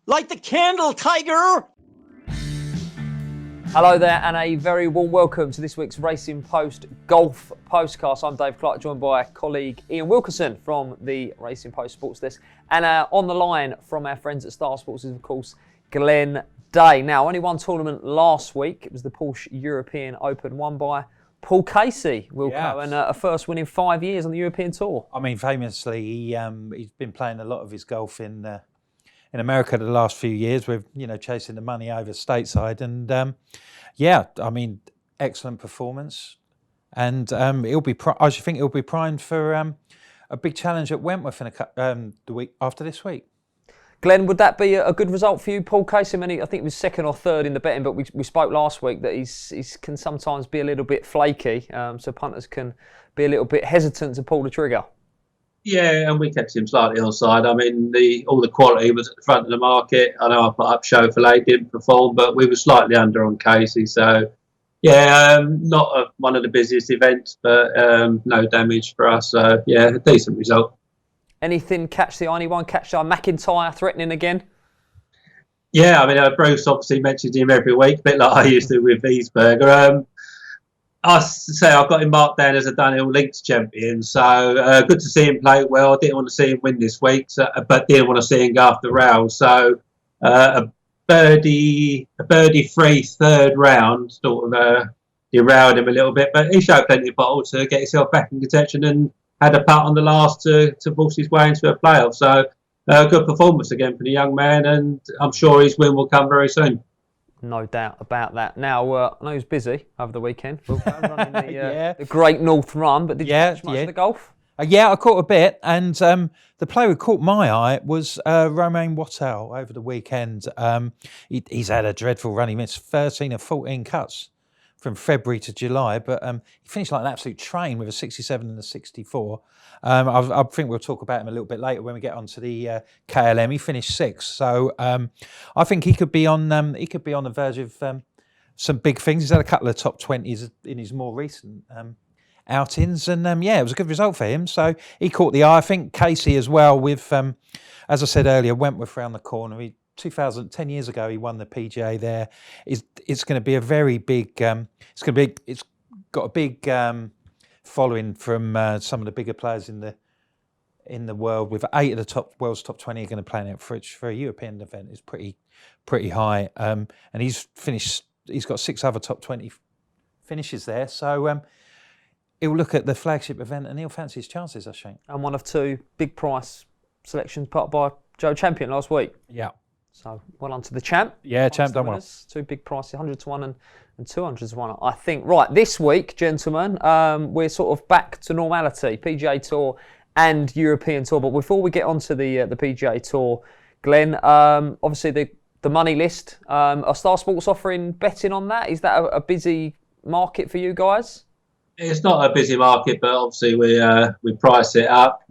Light the candle, Tiger! Hello there, and a very warm welcome to this week's Racing Post Golf Postcast. I'm Dave Clark, joined by colleague Ian Wilkerson from the Racing Post Sports Desk. And on the line from our friends at Star Sports is, of course, Glenn Day. Now, only one tournament last week. It was the Porsche European Open, won by Paul Casey, Wilco, and a first win in 5 years on the European Tour. I mean, famously, he's been playing a lot of his golf in America the last few years with, chasing the money over stateside. And, I mean, excellent performance. And I should think he'll be primed for a big challenge at Wentworth in the week after this week. Glenn, would that be a good result for you, Paul Casey? I mean, I think he was second or third in the betting, but we spoke last week that he can sometimes be a little bit flaky, so punters can be a little bit hesitant to pull the trigger. Yeah, and we kept him slightly onside. I mean, all the quality was at the front of the market. I know I put up Chauffeur, didn't perform, but we were slightly under on Casey. So, not one of the busiest events, but no damage for us. So, a decent result. Anything catch the eye? Anyone catch the eye? McIntyre threatening again? Yeah, I mean, Bruce obviously mentions him every week, a bit like I used to with Wiesberger. I say I've got him marked down as a Dunhill Links champion, so good to see him play well. I didn't want to see him win this week, but didn't want to see him go off the rails. So a birdie-free third round sort of derailed him a little bit, but he showed plenty of bottle to get himself back in contention and had a putt on the last to force his way into a playoff. So good performance again for the young man, and I'm sure his win will come very soon. No doubt about that. Now, I know he was busy over the weekend, running the Great North Run, but did you catch much of the golf? I caught a bit, and the player who caught my eye was Romain Wattel over the weekend. He's had a dreadful run. He missed 13 of 14 cuts from February to July, but he finished like an absolute train with a 67 and a 64. I think we'll talk about him a little bit later when we get onto the KLM. He finished sixth, so I think he could be on the verge of some big things. He's had a couple of top 20s in his more recent outings, and it was a good result for him. So he caught the eye. I think Casey as well. With as I said earlier, Wentworth round the corner. 10 years ago, he won the PGA there. It's going to be a very big. It's got a big following from some of the bigger players in the world. With 8 of the world's top 20 are going to play in it, for a European event is pretty high. And he's finished. He's got 6 other top 20 finishes there. So he'll look at the flagship event and he'll fancy his chances, I think. And one of 2 big price selections put up by Joe Champion last week. Yeah. So well on to the champ. Yeah, champ done well. 2 big prices, 100 to 1 and 200 to 1. I think, right, this week, gentlemen, we're sort of back to normality, PGA Tour and European Tour. But before we get onto the PGA Tour, Glenn, obviously the money list, are Star Sports offering betting on that? Is that a busy market for you guys? It's not a busy market, but obviously we price it up.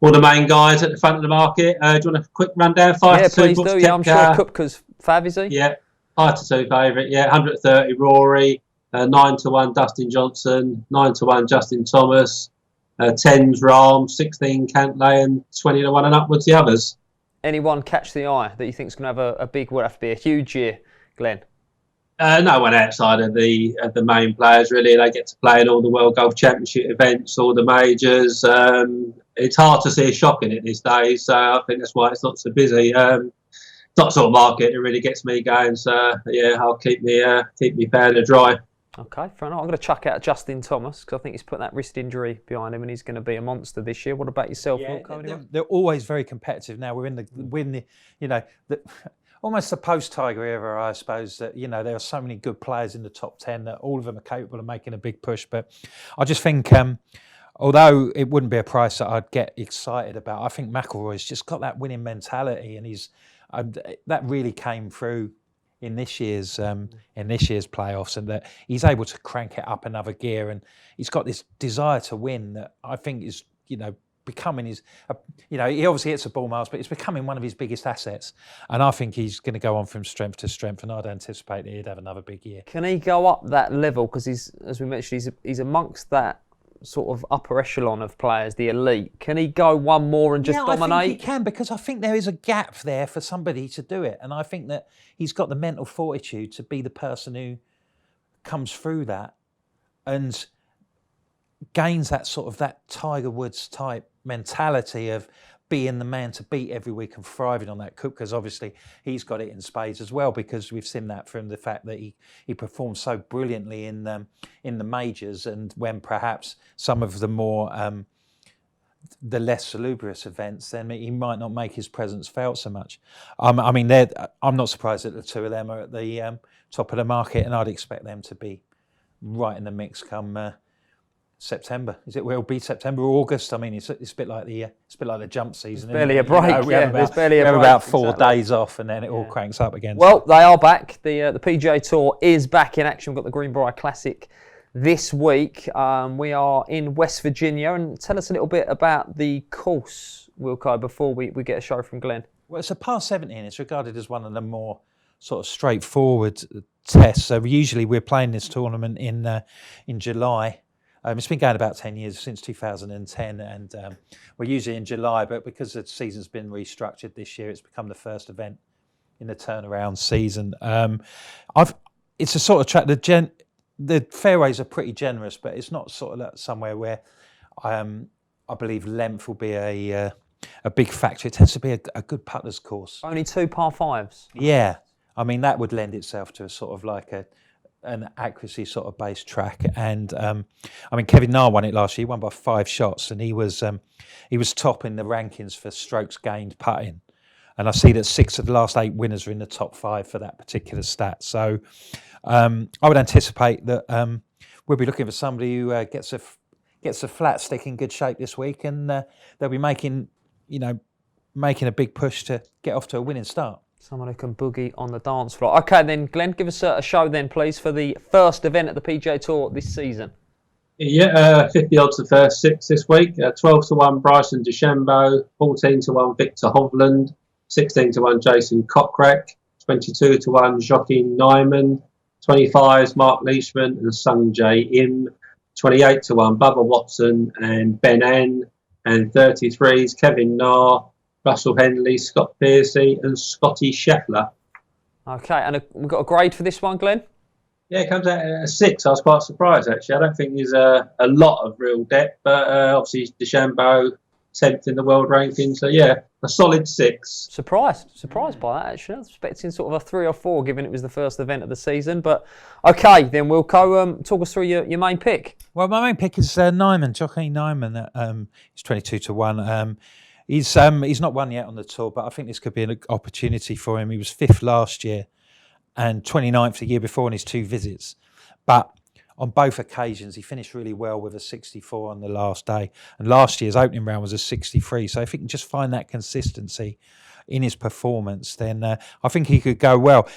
All the main guys at the front of the market. Do you want a quick rundown? 5 to 2. Please do. Yeah, I'm sure Kupka's fav, is he? Yeah, 5 to 2 favourite. Yeah, 130 Rory, 9 to 1 Dustin Johnson, 9 to 1 Justin Thomas, 10's Rahm, 16 Cantlay, and 20 to 1 and upwards the others. Anyone catch the eye that you think is going to have a big, would have to be a huge year, Glenn? No one outside of the main players, really. They get to play in all the World Golf Championship events, all the majors. It's hard to see a shock in it these days, so I think that's why it's not so busy. It's not the sort of market that really gets me going, so I'll keep me powder dry. Okay, fair enough. I'm going to chuck out Justin Thomas because I think he's put that wrist injury behind him and he's going to be a monster this year. What about yourself, Wilco? They're always very competitive now. We're in the almost the post-Tiger era, I suppose, that, there are so many good players in the top 10 that all of them are capable of making a big push. But I just think, although it wouldn't be a price that I'd get excited about, I think McIlroy's just got that winning mentality, and that really came through in this year's playoffs, and that he's able to crank it up another gear, and he's got this desire to win that I think is, becoming his, he obviously hits the ball miles, but it's becoming one of his biggest assets. And I think he's going to go on from strength to strength, and I'd anticipate that he'd have another big year. Can he go up that level? Because as we mentioned, he's amongst that sort of upper echelon of players, the elite. Can he go one more and just dominate? I think he can, because I think there is a gap there for somebody to do it. And I think that he's got the mental fortitude to be the person who comes through that and gains that sort of that Tiger Woods type mentality of being the man to beat every week and thriving on that cup, because obviously he's got it in spades as well, because we've seen that from the fact that he performed so brilliantly in the majors, and when perhaps some of the more the less salubrious events, then he might not make his presence felt so much. I mean, I'm not surprised that the two of them are at the top of the market, and I'd expect them to be right in the mix come September. Will it be September or August? I mean, it's a bit like the jump season. It's barely a break. We have about 4 days off, and then it all cranks up again. Well, they are back. The PGA Tour is back in action. We've got the Greenbrier Classic this week. We are in West Virginia, and tell us a little bit about the course, Wilco, before we get a show from Glenn. Well, it's a par 17. It's regarded as one of the more sort of straightforward tests. So usually we're playing this tournament in July. It's been going about 10 years, since 2010, and we're usually in July, but because the season's been restructured this year, it's become the first event in the turnaround season. It's a sort of track, the fairways are pretty generous, but it's not sort of somewhere where I believe length will be a big factor. It tends to be a good putter's course. Only 2 par 5s? Yeah. I mean, that would lend itself to a sort of like an accuracy sort of based track, and I mean, Kevin Na won it last year. He won by 5 shots, and he was top in the rankings for strokes gained putting, and I see that 6 of the last 8 winners are in the top 5 for that particular stat. So I would anticipate that we'll be looking for somebody who gets a flat stick in good shape this week, and they'll be making a big push to get off to a winning start. Someone who can boogie on the dance floor. Okay, then, Glenn, give us a show then, please, for the first event at the PGA Tour this season. Yeah, 50 odds the first 6 this week. 12 to 1 Bryson DeChambeau, 14 to 1 Victor Hovland, 16 to 1 Jason Kokrak, 22 to 1 Joaquin Niemann, 25s Mark Leishman and Sung Jae Im, 28 to 1 Bubba Watson and Ben An, and 33s Kevin Na, Russell Henley, Scott Piercy and Scotty Scheffler. Okay, and we've got a grade for this one, Glenn? Yeah, it comes out at a 6. I was quite surprised, actually. I don't think there's a lot of real depth, but obviously DeChambeau, 10th in the world ranking. So, yeah, a solid 6. Surprised by that, actually. I was expecting sort of a 3 or 4, given it was the first event of the season. But, okay, then Wilco, talk us through your main pick. Well, my main pick is Niemann, Joaquin Niemann. He's 22 to 1. He's not won yet on the tour, but I think this could be an opportunity for him. He was 5th last year and 29th the year before on his 2 visits. But on both occasions, he finished really well with a 64 on the last day. And last year's opening round was a 63. So if he can just find that consistency in his performance, then I think he could go well.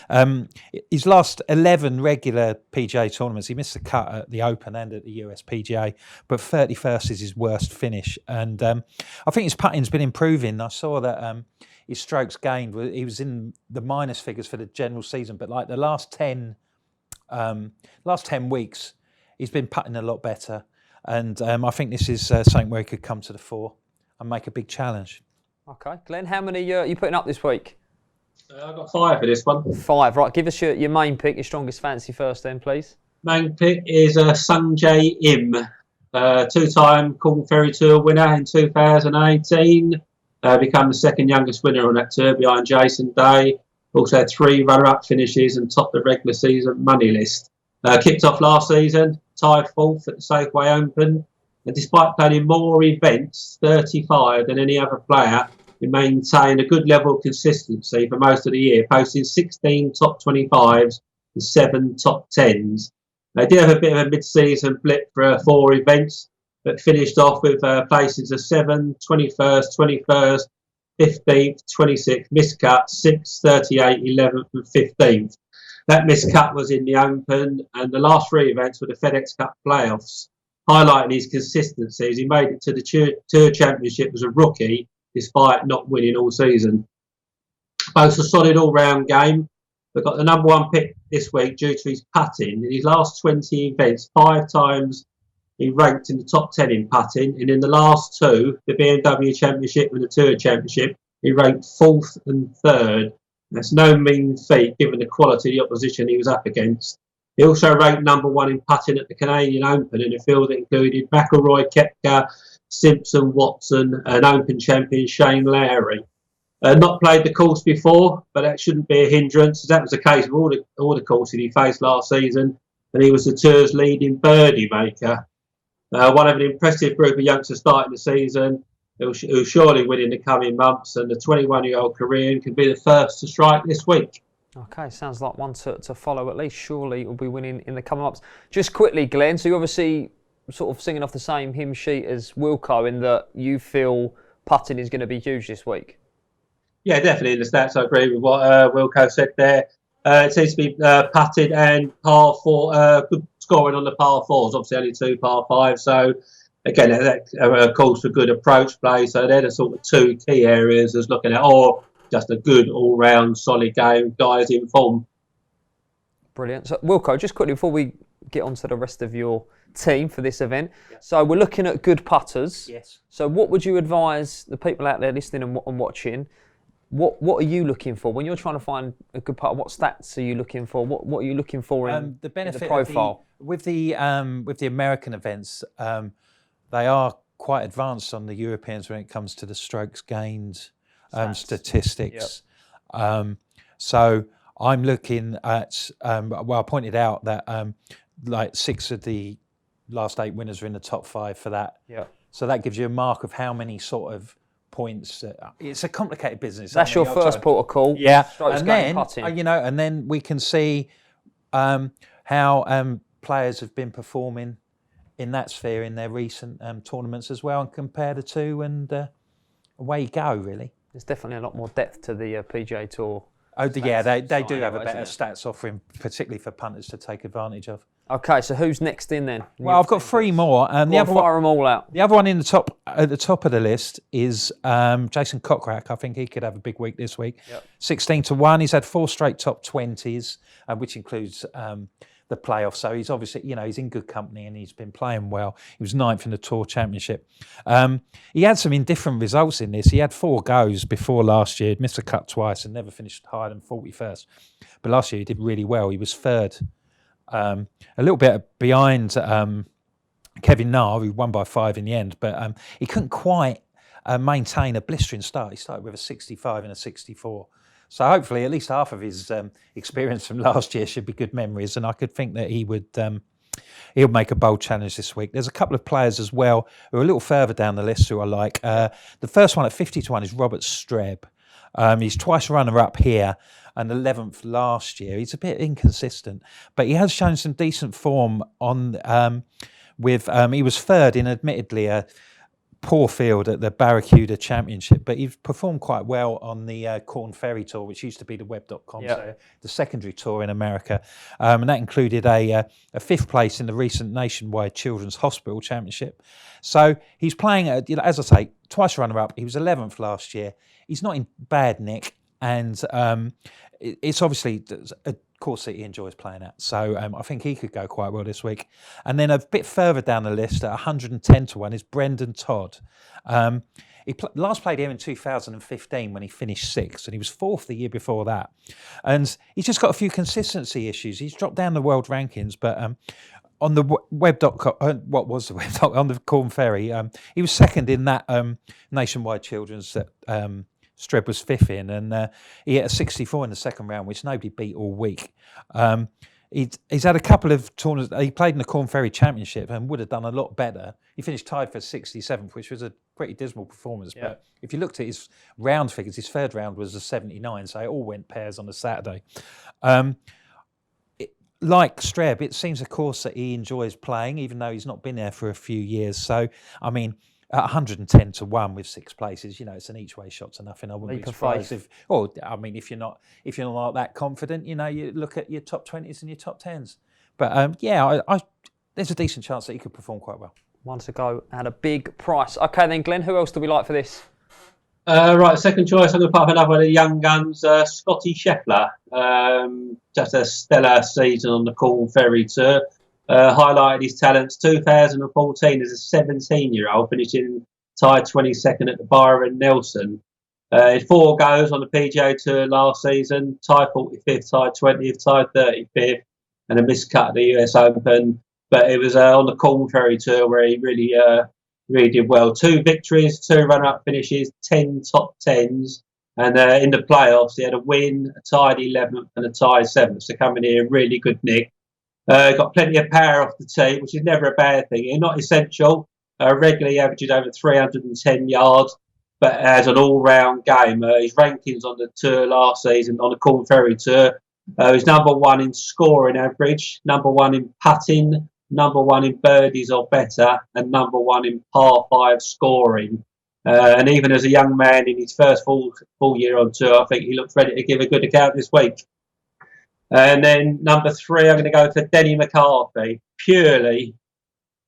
His last 11 regular PGA tournaments, he missed the cut at the Open and at the US PGA, but 31st is his worst finish. And I think his putting's been improving. I saw that his strokes gained, he was in the minus figures for the general season, but like the last 10 weeks, he's been putting a lot better. And I think this is something where he could come to the fore and make a big challenge. Okay, Glenn, how many are you putting up this week? I've got 5 for this one. 5, right. Give us your main pick, your strongest fancy first then, please. Main pick is Sung Jae Im, 2-time Corn Ferry Tour winner in 2018. Become the 2nd youngest winner on that tour behind Jason Day. Also had 3 runner-up finishes and topped the regular season money list. Kicked off last season, tied 4th at the Safeway Open. And despite playing more events, 35, than any other player, he maintained a good level of consistency for most of the year, posting 16 top 25s and 7 top 10s. They did have a bit of a mid-season blip for 4 events, but finished off with places of 7, 21st, 21st, 15th, 26th, miscut, 6th, 38th, 11th and 15th. That miscut was in the Open, and the last 3 events were the FedEx Cup playoffs. Highlighting his consistency as he made it to the Tour Championship as a rookie, despite not winning all season. Both a solid all-round game, but got the number 1 pick this week due to his putting. In his last 20 events, 5 times he ranked in the top 10 in putting, and in the last two, the BMW Championship and the Tour Championship, he ranked 4th and 3rd. That's no mean feat given the quality of the opposition he was up against. He also ranked number 1 in putting at the Canadian Open in a field that included McIlroy, Koepka, Simpson, Watson, and Open champion Shane Lowry. Not played the course before, but that shouldn't be a hindrance. That was the case with all the courses he faced last season, and he was the Tour's leading birdie maker. One of an impressive group of youngsters starting the season, who'll surely win in the coming months, and the 21-year-old Korean could be the first to strike this week. Okay, sounds like one to follow at least. Surely will be winning in the coming months. Just quickly, Glenn, so you're obviously sort of singing off the same hymn sheet as Wilco in that you feel putting is going to be huge this week. Yeah, definitely in the stats. I agree with what Wilco said there. It seems to be putted and par 4, good scoring on the par 4s, obviously only 2 par 5s. So, again, that calls for good approach play. So, they're the sort of 2 key areas as looking at, or just a good all-round solid game, guys in form. Brilliant. So, Wilco, just quickly before we get on to the rest of your team for this event. Yeah. So, we're looking at good putters. Yes. So, what would you advise the people out there listening and watching? What are you looking for when you're trying to find a good putter? What stats are you looking for? What are you looking for in the benefit in the profile? With the American events, they are quite advanced on the Europeans when it comes to the strokes gained statistics. Yep. So I'm looking at. I pointed out that like 6 of the last 8 winners are in the top 5 for that. Yeah. So that gives you a mark of how many sort of points. It's a complicated business. That's your first port of call. Yeah, and then and then we can see how players have been performing in that sphere in their recent tournaments as well, and compare the two, and away you go. Really, there's definitely a lot more depth to the PGA Tour. Oh, yeah, they do have a better stats offering, particularly for punters to take advantage of. Okay, so who's next in then? Well, I've got 3 more. Fire them all out. The other one at the top of the list is Jason Kokrak. I think he could have a big week this week. Yep. 16-1. He's had 4 straight top 20s, which includes the playoffs. So he's obviously, he's in good company and he's been playing well. He was 9th in the Tour Championship. He had some indifferent results in this. He had 4 goes before last year. He'd missed a cut twice and never finished higher than 41st. But last year he did really well. He was 3rd. A little bit behind Kevin Na, who won by 5 in the end, but he couldn't quite maintain a blistering start. He started with a 65 and a 64. So hopefully at least half of his experience from last year should be good memories, and I could think that he'll make a bold challenge this week. There's a couple of players as well who are a little further down the list who I like. The first one at 50-1 is Robert Streb. He's twice runner-up here and 11th last year. He's a bit inconsistent, but he has shown some decent form on he was 3rd in admittedly a poor field at the Barracuda Championship, but he's performed quite well on the Corn Ferry Tour, which used to be the Web.com, so the secondary tour in America. And that included a 5th place in the recent Nationwide Children's Hospital Championship. So he's playing, as I say, twice runner-up. He was 11th last year. He's not in bad nick, and it's obviously a course that he enjoys playing at. So I think he could go quite well this week. And then a bit further down the list at 110-1 is Brendan Todd. He last played here in 2015 when he finished 6th, and he was 4th the year before that. And he's just got a few consistency issues. He's dropped down the world rankings, but on the web.com, on the Corn Ferry, he was 2nd in that Nationwide Children's that Streb was 5th in, and he hit a 64 in the second round, which nobody beat all week. He's had a couple of tournaments. He played in the Corn Ferry Championship and would have done a lot better. He finished tied for 67th, which was a pretty dismal performance. Yeah. But if you looked at his round figures, his 3rd round was a 79, so it all went pairs on a Saturday. Like Streb, it seems a course that he enjoys playing, even though he's not been there for a few years. So, I mean, at 110-1 with 6 places, it's an each way shot to nothing. I wouldn't be surprised if you're not that confident, you look at your top 20s and your top 10s. But there's a decent chance that he could perform quite well. One to go at a big price. Okay, then Glenn, who else do we like for this? Right, second choice. I'm going to put up another one of the young guns, Scotty Scheffler. Just a stellar season on the Corn Ferry Tour. highlighted his talents. 2014 as a 17-year-old, finishing tied 22nd at the Byron Nelson. His 4 goes on the PGA Tour last season, tied 45th, tied 20th, tied 35th, and a missed cut at the US Open. But it was on the Corn Ferry Tour where he really did well. 2 victories, 2 runner-up finishes, 10 top 10s. And in the playoffs, he had a win, a tied 11th and a tied 7th. So coming here, really good nick. Got plenty of power off the tee, which is never a bad thing. He's not essential. Regularly averages over 310 yards, but as an all-round game. His rankings on the tour last season, on the Corn Ferry Tour, he's number 1 in scoring average, number 1 in putting, number 1 in birdies or better, and number 1 in par 5 scoring. And even as a young man in his first full year on tour, I think he looks ready to give a good account this week. And then number 3, I'm going to go for Denny McCarthy, purely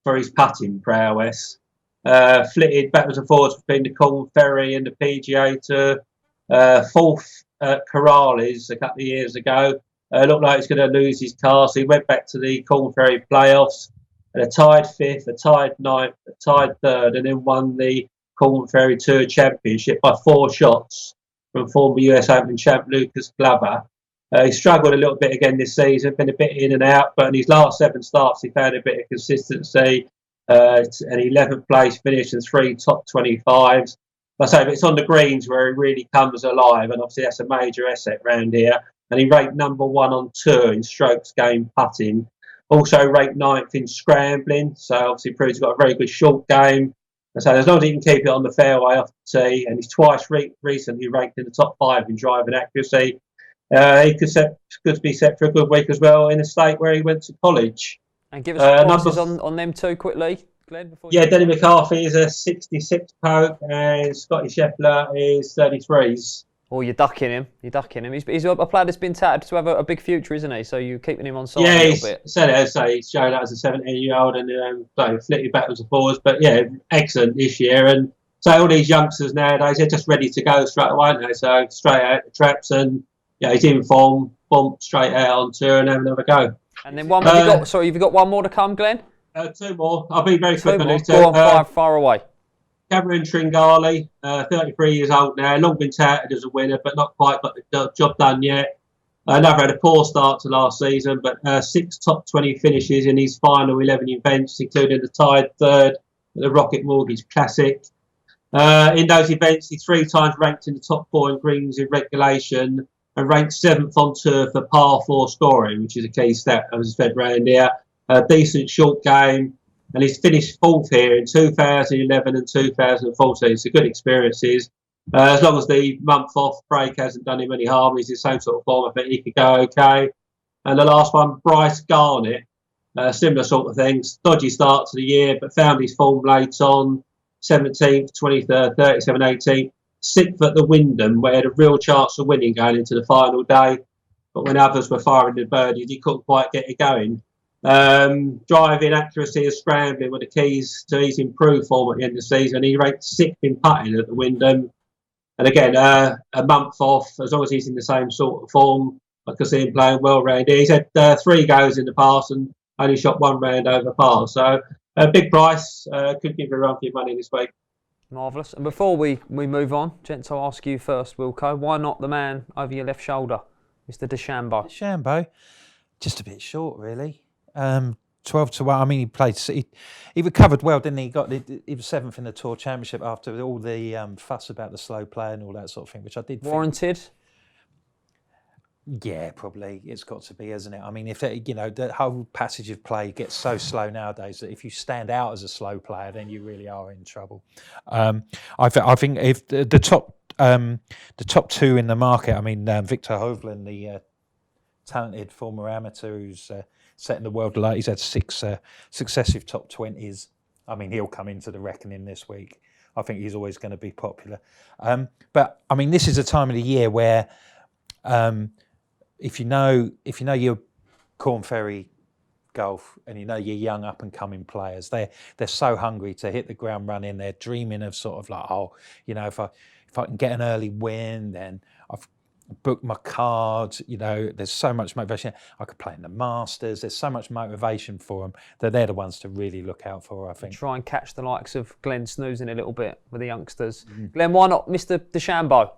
for his putting prowess. Flitted backwards and forwards between the Corn Ferry and the PGA Tour. 4th at Corrales a couple of years ago. Looked like he's going to lose his car, so he went back to the Corn Ferry playoffs. And a tied 5th, a tied 9th, a tied 3rd, and then won the Corn Ferry Tour Championship by 4 shots from former US Open champ Lucas Glover. He struggled a little bit again this season, been a bit in and out, but in his last 7 starts, he found a bit of consistency. An 11th place finish and 3 top 25s. Like I say, but it's on the greens where he really comes alive, and obviously that's a major asset round here. And he ranked number 1 on tour in strokes gained putting. Also ranked 9th in scrambling, so obviously proves he's got a very good short game. So as long as he can keep it on the fairway off the tee, and he's twice recently ranked in the top 5 in driving accuracy, he could be set for a good week as well in a state where he went to college. And give us prices on them 2 quickly, Glenn. Denny McCarthy is a 66 poke, and Scotty Scheffler is 33s. Oh, you're ducking him. He's a player that's been touted to have a big future, isn't he? So you're keeping him on side a little bit. He's showed that as a 17-year-old and flitted backwards and forwards. But yeah, excellent this year. And so all these youngsters nowadays, they're just ready to go straight away, aren't they? So straight out the traps, and he's in form, bump straight out on tour and have another go. And then one more. Have you got one more to come, Glenn? 2 more. I'll be very quick on these 2. Go on, far away. Cameron Tringali, 33 years old now, long been touted as a winner, but not quite got the job done yet. Never had a poor start to last season, but 6 top 20 finishes in his final 11 events, including the tied 3rd at the Rocket Mortgage Classic. In those events, he 3 times ranked in the top 4 in greens in regulation, and ranked 7th on tour for par 4 scoring, which is a key stat as fed round here. A decent short game. And he's finished 4th here in 2011 and 2014. So good experiences. As long as the month off break hasn't done him any harm, he's in the same sort of form. I think he could go okay. And the last one, Bryce Garnett. Similar sort of things. Dodgy start to the year, but found his form late on. 17th, 23rd, 37th, 18th. 6th at the Wyndham, where he had a real chance of winning going into the final day. But when others were firing the birdies, he couldn't quite get it going. Driving accuracy and scrambling were the keys to his improved form at the end of the season. He ranked 6th in putting at the Wyndham. And again, a month off, as long as he's in the same sort of form, I can see him playing well round here. He's had 3 goes in the past and only shot 1 round over par. So a big price, could give you a run for your money this week. Marvellous. And before we move on, gents, I'll ask you first, Wilco, why not the man over your left shoulder, Mr. DeChambeau? DeChambeau, just a bit short, really. 12 to 1. I mean, he recovered well, didn't he? He was 7th in the Tour Championship after all the fuss about the slow play and all that sort of thing, which I did. Warranted? Yeah, probably. It's got to be, isn't it? I mean, if the whole passage of play gets so slow nowadays that if you stand out as a slow player, then you really are in trouble. I think if the top 2 in the market, I mean, Victor Hovland, the talented former amateur who's setting the world alight. He's had 6 successive top 20s. I mean, he'll come into the reckoning this week. I think he's always going to be popular. But I mean, this is a time of the year where, if you know your Corn Ferry golf and you know your young up and coming players, they're so hungry to hit the ground running. They're dreaming of sort of like, if I can get an early win, then book my card. There's so much motivation. I could play in the Masters. There's so much motivation for them that they're the ones to really look out for, I think. Try and catch the likes of Glenn snoozing a little bit with the youngsters. Glenn, why not Mr. DeChambeau?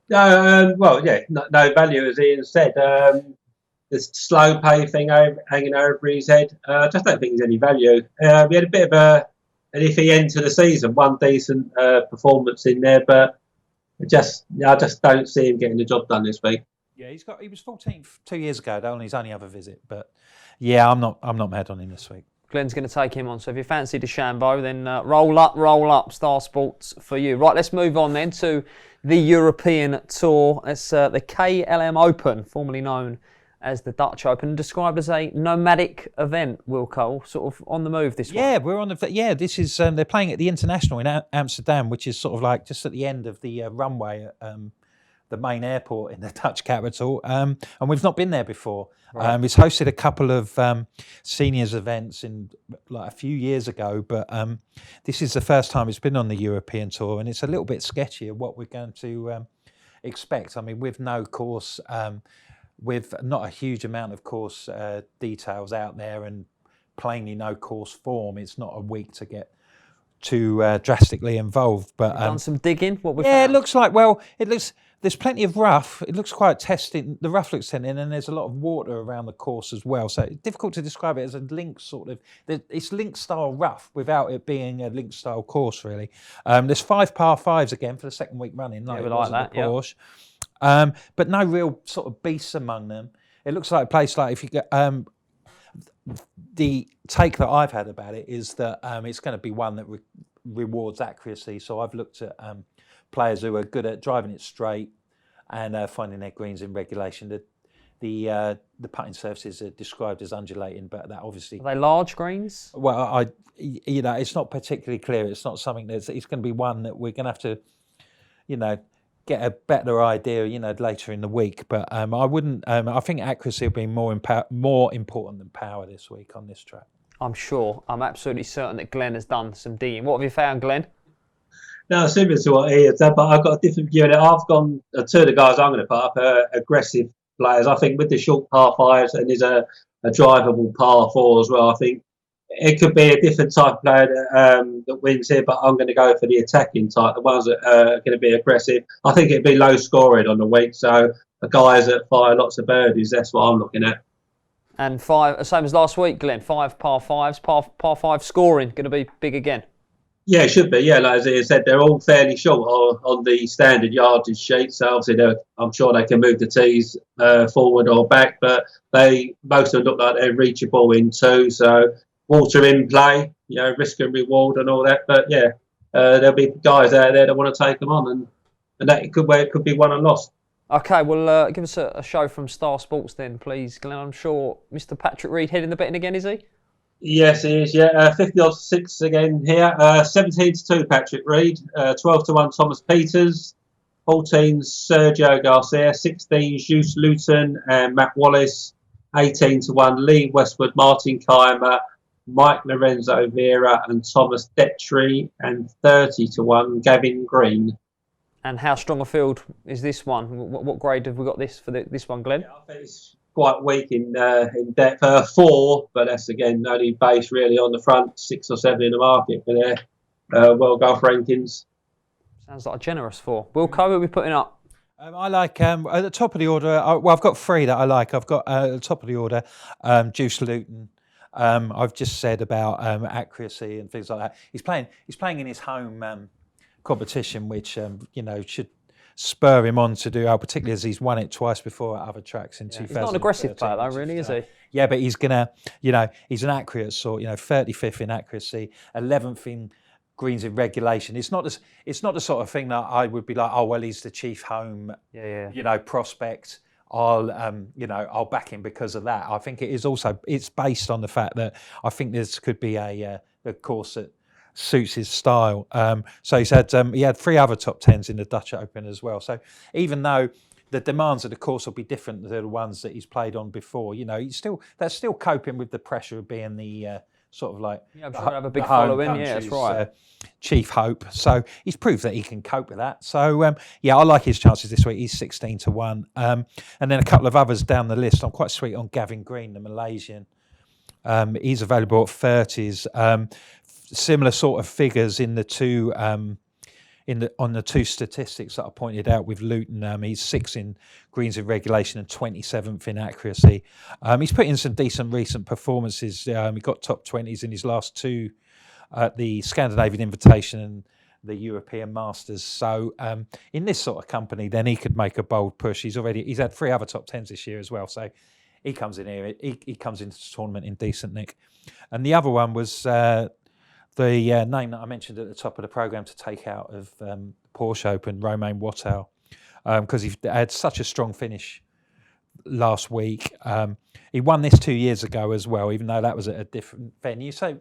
No value, as Ian said. This slow pay thing hanging over his head. I just don't think there's any value. We had a bit of an iffy end to the season. One decent performance in there, but I just don't see him getting the job done this week. Yeah, he was 14th 2 years ago, on his only other visit. But yeah, I'm not mad on him this week. Glenn's going to take him on. So if you fancy DeChambeau, then roll up, Star Sports for you. Right, let's move on then to the European Tour. It's the KLM Open, formerly known as the Dutch Open, described as a nomadic event, Wilco, sort of on the move this week. Yeah, we're on the. Yeah, this is they're playing at the International in Amsterdam, which is sort of like just at the end of the runway at the main airport in the Dutch capital, and we've not been there before. Right. It's hosted a couple of seniors events in like a few years ago, but this is the first time it's been on the European Tour, and it's a little bit sketchy of what we're going to expect. I mean, with no course. With not a huge amount of course details out there and plainly no course form, it's not a week to get too drastically involved. But done some digging. What we found? It looks like there's plenty of rough. It looks quite testing. The rough looks testing, and there's a lot of water around the course as well. So it's difficult to describe it as a link sort of. It's link style rough without it being a link style course really. There's 5 par 5s again for the second week running. Like we like that. Porsche. But no real sort of beasts among them. It looks like a place like if you get the take that I've had about it is that it's going to be one that rewards accuracy. So I've looked at players who are good at driving it straight and finding their greens in regulation. The putting surfaces are described as undulating, but that obviously are they large greens? Well, it's not particularly clear. It's not something it's going to be one that we're going to have to, get a better idea, later in the week. But I wouldn't. I think accuracy will be more important than power this week on this track. I'm sure. I'm absolutely certain that Glenn has done some digging. What have you found, Glenn? No, similar to what he has done, but I've got a different view on it. I've gone two of the guys I'm going to put up are aggressive players. I think with the short par 5s and there's a drivable par 4 as well. I think it could be a different type of player that wins here, but I'm going to go for the attacking type, the ones that are going to be aggressive. I think it'd be low scoring on the week, so the guys that fire lots of birdies, that's what I'm looking at. And 5, same as last week, Glenn, 5 par 5s, par 5 scoring, going to be big again. Yeah, it should be. Yeah, like as I said, they're all fairly short on the standard yardage sheet. So obviously, I'm sure they can move the tees forward or back, but most of them look like they're reachable in 2. So water in play, risk and reward and all that. But yeah, there'll be guys out there that want to take them on, and that could be won and lost. Okay, well, give us a show from Star Sports then, please, Glenn. I'm sure Mr. Patrick Reed heading the betting again, is he? Yes, he is. Yeah, 50-6 again here. 17-2 Patrick Reed, 12-1 Thomas Peters, 14 Sergio Garcia, 16 Juice Luton and Matt Wallace, 18-1 Lee Westwood, Martin Keimer, Mike Lorenzo Vera and Thomas Detry, and 30-1 Gavin Green. And how strong a field is this one? What grade have we got this for this one, Glenn? Yeah, I think it's quite weak in depth. 4, but that's again only based really on the front 6 or 7 in the market for their World Golf rankings. Sounds like a generous 4. Wilco, who are we putting up? I like at the top of the order. I've got 3 that I like. I've got at the top of the order Juice Luton. I've just said about accuracy and things like that. He's playing in his home competition, which should spur him on to do, particularly as he's won it twice before at other tracks in 2000. He's not an aggressive player though, really, is he? Yeah, but he's gonna, he's an accurate sort. 35th in accuracy, 11th in greens in regulation. It's not the sort of thing that I would be like, oh well, he's the chief home, prospect. I'll back him because of that. I think it's based on the fact that I think this could be a course that suits his style. So he had 3 other top 10s in the Dutch Open as well. So even though the demands of the course will be different to the ones that he's played on before, that's still coping with the pressure of being the sort of like Yeah, I'm sure have a big the home following. Yeah, that's country's, right. chief hope. So he's proved that he can cope with that. So yeah, I like his chances this week. He's 16-1, and then a couple of others down the list. I'm quite sweet on Gavin Green, the Malaysian. He's available at 30s. Similar sort of figures in the two. On the two statistics that I pointed out with Luton, he's 6th in greens in regulation and 27th in accuracy. He's put in some decent recent performances. He got top 20s in his last two at the Scandinavian Invitation and the European Masters. So in this sort of company, then he could make a bold push. He's had 3 other top 10s this year as well. So he comes in here. He comes into the tournament in decent nick. And the other one was the name that I mentioned at the top of the programme to take out of Porsche Open, Romain Wattel, because he had such a strong finish last week. He won this 2 years ago as well, even though that was at a different venue. So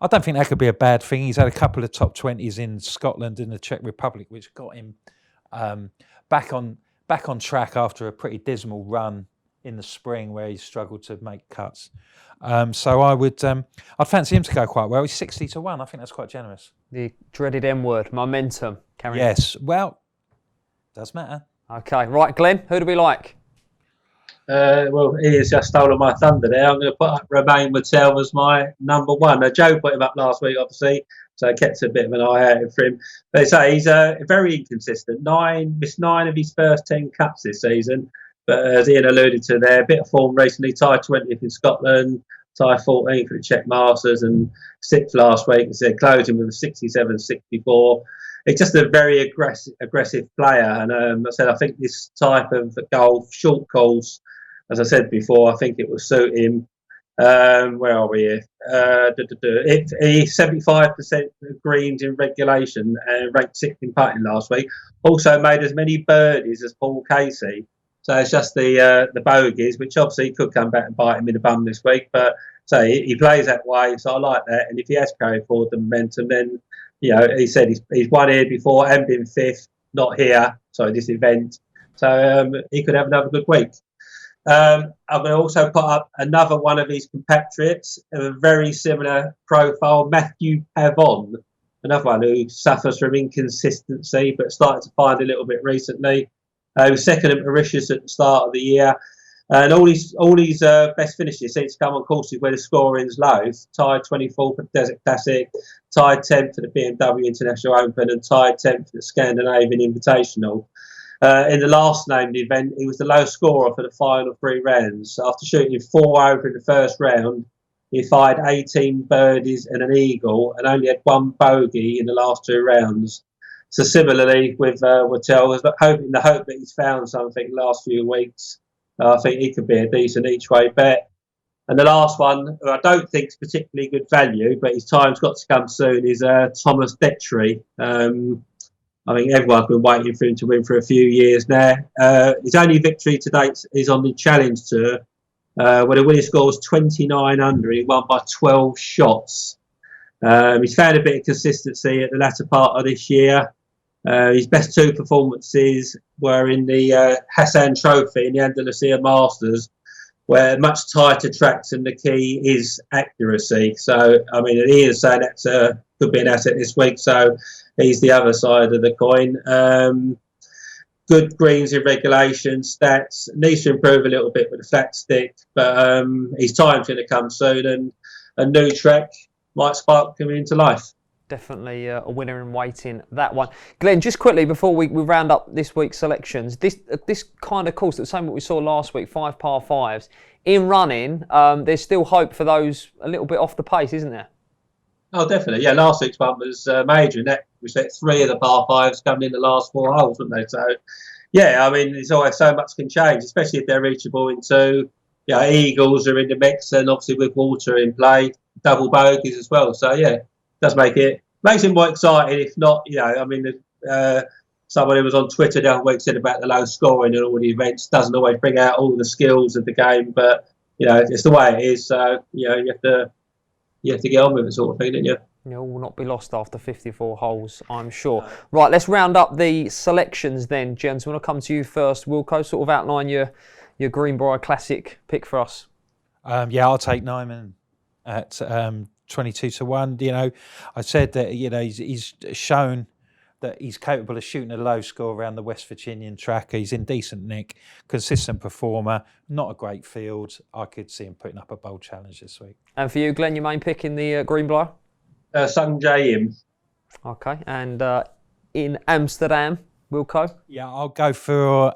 I don't think that could be a bad thing. He's had a couple of top 20s in Scotland and the Czech Republic, which got him back on track after a pretty dismal run in the spring where he struggled to make cuts. So I'd fancy him to go quite well. He's 60-1. I think that's quite generous. The dreaded M word, momentum. Yes. Well, does matter. Okay, right, Glenn. Who do we like? Well, he has just stolen my thunder there. I'm going to put up Romain Wattel as my number 1. Now, Joe put him up last week, obviously, so I kept a bit of an eye out for him. But they say he's very inconsistent. Missed 9 of his first 10 cuts this season. But as Ian alluded to there, a bit of form recently, tied 20th in Scotland, tied 14th for the Czech Masters and 6th last week. And said closing with a 67-64. It's just a very aggressive player. And I think this type of golf, short course, as I said before, I think it will suit him. Where are we here? He's 75% of greens in regulation and ranked 6th in putting last week. Also made as many birdies as Paul Casey. So it's just the bogeys, which obviously could come back and bite him in the bum this week. But so he plays that way, so I like that. And if he has carried forward the momentum, then he said he's won here before and been 5th, not here. Sorry, this event. So he could have another good week. I'm going to also put up another one of his compatriots of a very similar profile, Matthew Pavon, another one who suffers from inconsistency, but started to find a little bit recently. He was 2nd at Mauritius at the start of the year. And all his best finishes seem to come on courses where the scoring's low. Tied 24th for the Desert Classic, tied 10th for the BMW International Open, and tied 10th for the Scandinavian Invitational. In the last named event, he was the low scorer for the final 3 rounds. After shooting 4 over in the first round, he fired 18 birdies and an eagle and only had 1 bogey in the last 2 rounds. So similarly with Wattel, hoping that he's found something the last few weeks. I think he could be a decent each-way bet. And the last one, who I don't think is particularly good value, but his time's got to come soon, is Thomas Detry. I think everyone's been waiting for him to win for a few years now. His only victory to date is on the Challenge Tour, where the winning score was 29 under. He won by 12 shots. He's found a bit of consistency at the latter part of this year. His best 2 performances were in the Hassan Trophy in the Andalusia Masters, where much tighter tracks and the key is accuracy. So, I mean, he is saying that could be an asset this week. So he's the other side of the coin. Good greens in regulation, stats. Needs to improve a little bit with the flat stick, but his time's going to come soon, and a new track might spark him into life. Definitely a winner in waiting, that one. Glenn, just quickly before we round up this week's selections, this kind of course, the same what we saw last week, 5 par 5s, in running, there's still hope for those a little bit off the pace, isn't there? Oh, definitely. Yeah, last week's one was major in that respect. 3 of the par 5s coming in the last 4 holes, weren't they? So, yeah, I mean, there's always so much can change, especially if they're reachable into, eagles are in the mix, and obviously with water in play, double bogeys as well. So, yeah. Does makes it more exciting. If not, someone who was on Twitter the other week said about the low scoring and all the events doesn't always bring out all the skills of the game, but it's the way it is. So you have to get on with it, sort of thing, don't you? Will not be lost after 54 holes, I'm sure. No. Right, let's round up the selections then, gents. I want to come to you first, Wilco. Sort of outline your Greenbrier Classic pick for us. I'll take Nyman at 22 to 1. You know, I said that, you know, he's shown that he's capable of shooting a low score around the West Virginian track. He's in decent nick, consistent performer, not a great field. I could see him putting up a bold challenge this week. And for you, Glenn, your main pick in the Greenbrier? Sung Jae Im. Okay, and in Amsterdam, Wilco? Yeah, I'll go for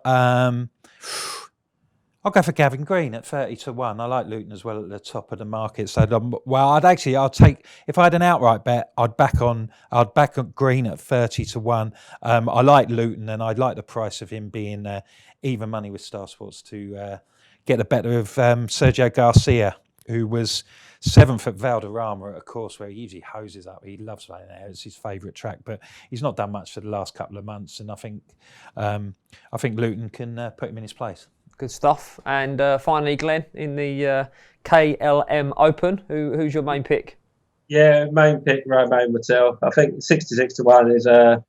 Gavin Green at 30 to 1. I like Luton as well at the top of the market. So, I'll take, if I had an outright bet, I'd back on Green at 30 to 1. I like Luton, and I'd like the price of him being even money with Star Sports to get the better of Sergio Garcia, who was 7th at Valderrama at a course where he usually hoses up. He loves playing there. It's his favourite track, but he's not done much for the last couple of months, and I think Luton can put him in his place. Good stuff. And finally, Glenn, in the KLM Open, who's your main pick? Yeah, main pick, Romain Wattel. I think 66 to 1 is a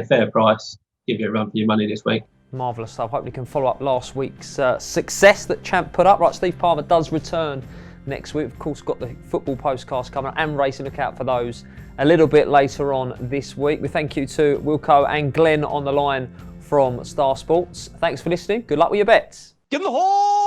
fair price. Give you a run for your money this week. Marvellous stuff. Hopefully can follow up last week's success that Champ put up. Right, Steve Palmer does return next week. Of course, got the football postcast coming up and racing. Look out for those a little bit later on this week. We thank you to Wilco and Glenn on the line from Star Sports. Thanks for listening. Good luck with your bets. Give 'em the horn!